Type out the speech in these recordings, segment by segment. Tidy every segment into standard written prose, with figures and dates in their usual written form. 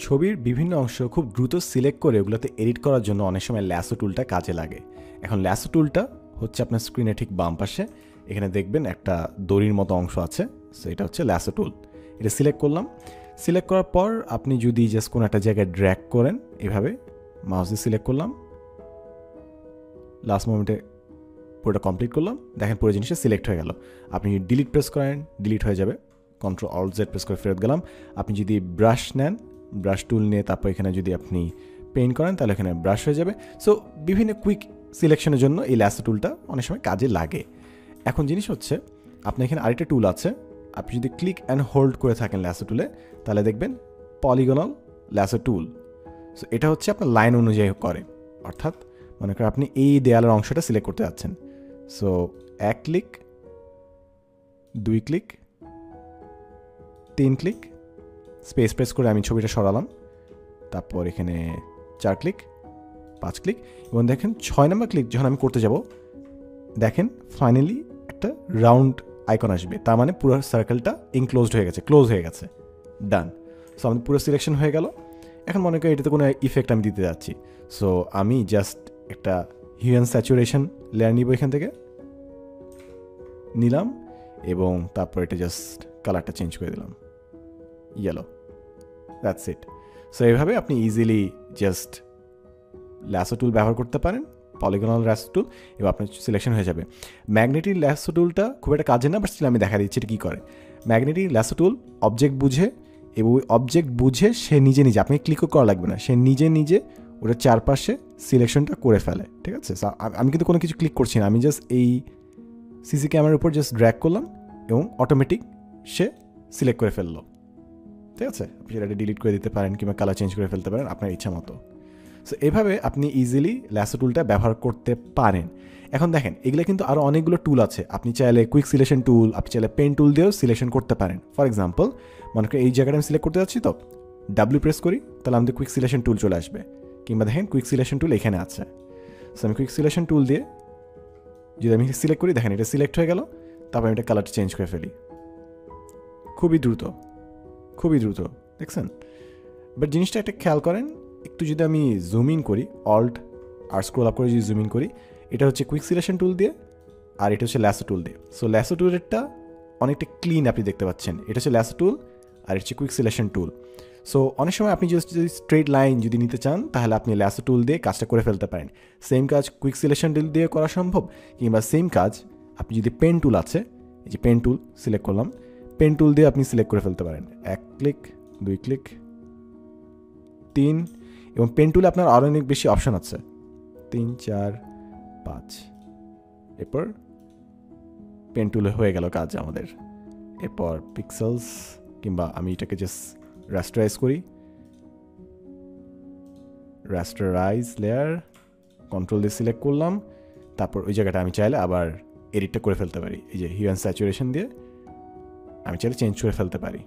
ছবির বিভিন্ন অংশ খুব দ্রুত সিলেক্ট করে ওগুলোতে এডিট করার জন্য অনেক সময় ল্যাসো টুলটা কাজে লাগে। এখন ল্যাসো টুলটা হচ্ছে আপনার স্ক্রিনে ঠিক বাম পাশে, এখানে দেখবেন একটা দড়ির মতো অংশ আছে, সো এটা হচ্ছে ল্যাসো টুল। এটা সিলেক্ট করলাম। সিলেক্ট করার পর আপনি যদি জাস্ট কোনো একটা জায়গায় ড্র্যাগ করেন, এভাবে মাউস দিয়ে সিলেক্ট করলাম, লাস্ট মোমেন্টে পুরোটা কমপ্লিট করলাম, দেখেন পুরো জিনিসটা সিলেক্ট হয়ে গেল। আপনি ডিলিট প্রেস করেন, ডিলিট হয়ে যাবে। কন্ট্রোল অল্ট জেড প্রেস করে ফেরত গেলাম। আপনি যদি ব্রাশ নেন, ব্রাশ টুল নিয়ে তারপর এখানে যদি আপনি পেইন্ট করেন তাহলে এখানে ব্রাশ হয়ে যাবে। সো বিভিন্ন কুইক সিলেকশনের জন্য এই ল্যাসো টুলটা অনেক সময় কাজে লাগে। এখন জিনিস হচ্ছে আপনার এখানে আরেকটা টুল আছে, আপনি যদি ক্লিক অ্যান্ড হোল্ড করে থাকেন ল্যাসো টুলে তাহলে দেখবেন পলিগনাল ল্যাসো টুল। সো এটা হচ্ছে আপনার লাইন অনুযায়ী করে, অর্থাৎ মনে করেন আপনি এই দেয়ালের অংশটা সিলেক্ট করতে যাচ্ছেন। So 1 click, 2 click, 3 click, space press করে আমি ছবিটা সরালাম, তারপর এখানে 4 ক্লিক, 5 ক্লিক, এবং দেখেন 6 নম্বর ক্লিক যখন আমি করতে যাব, দেখেন ফাইনালি একটা রাউন্ড আইকন আসবে, তার মানে পুরো সার্কেলটা ইনক্লোজড হয়ে গেছে, ক্লোজ হয়ে গেছে, ডান। সো আমাদের পুরো সিলেকশন হয়ে গেল। এখন মনে করি এটাতে কোনো ইফেক্ট আমি দিতে যাচ্ছি, সো আমি জাস্ট একটা হিউ অ্যান্ড স্যাচুরেশন লেয়ার নিব, এখান থেকে নিলাম এবং তারপর এটা জাস্ট কালারটা চেঞ্জ করে দিলাম ইয়েলো, দ্যাটস ইট। সো এইভাবে আপনি ইজিলি জাস্ট ল্যাসো টুল ব্যবহার করতে পারেন, পলিগনাল ল্যাসো টুল, এবং আপনার সিলেকশন হয়ে যাবে। ম্যাগনেটিক ল্যাসো টুলটা খুব একটা কাজে না, বাট স্টিল আমি দেখা দিচ্ছি এটা কী করে। ম্যাগনেটিক ল্যাসো টুল অবজেক্ট বুঝে, এবং ওই অবজেক্ট বুঝে সে নিজে নিজে, আপনি ক্লিকও করা লাগবে না, সে নিজে নিজে ওটার চারপাশে সিলেকশনটা করে ফেলে, ঠিক আছে। আমি কিন্তু কোনো কিছু ক্লিক করছি না, আমি জাস্ট এই সিসি ক্যামেরার উপর জাস্ট ড্র্যাগ করলাম এবং অটোমেটিক সে সিলেক্ট করে ফেললো, ঠিক আছে। আপনি সেটা ডিলিট করে দিতে পারেন কিংবা কালার চেঞ্জ করে ফেলতে পারেন আপনার ইচ্ছা মতো। সো এভাবে আপনি ইজিলি ল্যাসো টুলটা ব্যবহার করতে পারেন। এখন দেখেন এগুলো কিন্তু আরও অনেকগুলো টুল আছে, আপনি চাইলে কুইক সিলেকশন টুল, আপনি চাইলে পেন টুল দিয়েও সিলেকশন করতে পারেন। ফর এক্সাম্পল মনে করি এই জায়গাটা আমি সিলেক্ট করতে যাচ্ছি, তো ডাব্লিউ প্রেস করি, তাহলে আমাদের কুইক সিলেকশন টুল চলে আসবে, কিংবা দেখেন কুইক সিলেকশন টুল এখানে আছে। সো আমি কুইক সিলেকশন টুল দিয়ে যদি আমি সিলেক্ট করি, দেখেন এটা সিলেক্ট হয়ে গেল, তারপর আমি এটা কালারটা চেঞ্জ করে ফেলি, খুবই দ্রুত, খুবই দ্রুত, দেখছেন। বাট জিনিসটা একটা খেয়াল করেন, একটু যদি আমি জুম ইন করি, অল্ট আর স্ক্রল আপ করে যদি জুম ইন করি, এটা হচ্ছে কুইক সিলেকশন টুল দিয়ে, আর এটা হচ্ছে ল্যাসো টুল দিয়ে। সো ল্যাসো টুলেরটা অনেকটা ক্লিন আপনি দেখতে পাচ্ছেন, এটা হচ্ছে ল্যাসো টুল আর এটা হচ্ছে কুইক সিলেকশন টুল। সো অনেক সময় আপনি যদি স্ট্রেট লাইন যদি নিতে চান তাহলে আপনি ল্যাসো টুল দিয়ে কাজটা করে ফেলতে পারেন। সেম কাজ কুইক সিলেকশন টুল দিয়ে করা সম্ভব, কিংবা সেম কাজ আপনি যদি পেন টুল আছে, এই যে পেন টুল সিলেক্ট করলাম, পেন টুল দিয়ে আপনি সিলেক্ট করে ফেলতে পারেন। 1 ক্লিক, 2 ক্লিক, 3, এবং পেন টুলে আপনার আরও অনেক বেশি অপশন আছে, 3, 4, 5, এরপর পেন টুলে হয়ে গেল কাজ আমাদের। এরপর পিক্সেলস, কিংবা আমি এটাকে জাস্ট রাস্টারাইজ করি, রাস্টারাইজ লেয়ার, কন্ট্রোল দিয়ে সিলেক্ট করলাম, তারপর ওই জায়গাটা আমি চাইলে আবার এডিটটা করে ফেলতে পারি, এই যে হিউ অ্যান্ড স্যাচুরেশন দিয়ে আমি চাইলে চেঞ্জ করে ফেলতে পারি।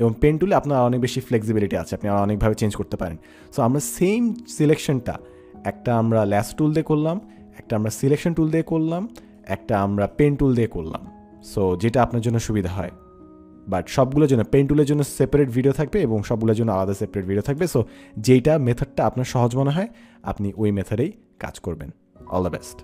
এবং পেন টুলে আপনার অনেক বেশি ফ্লেক্সিবিলিটি আছে, আপনি অনেকভাবে চেঞ্জ করতে পারেন। সো আমরা সেম সিলেকশনটা একটা আমরা ল্যাস টুল দিয়ে করলাম, একটা আমরা সিলেকশন টুল দিয়ে করলাম, একটা আমরা পেন টুল দিয়ে করলাম। সো যেটা আপনার জন্য সুবিধা হয়, বাট সবগুলোর জন্য পেন টুলের জন্য সেপারেট ভিডিও থাকবে এবং সবগুলোর জন্য আলাদা সেপারেট ভিডিও থাকবে। সো যেইটা মেথডটা আপনার সহজ মনে হয় আপনি ওই মেথডেই কাজ করবেন। All the best.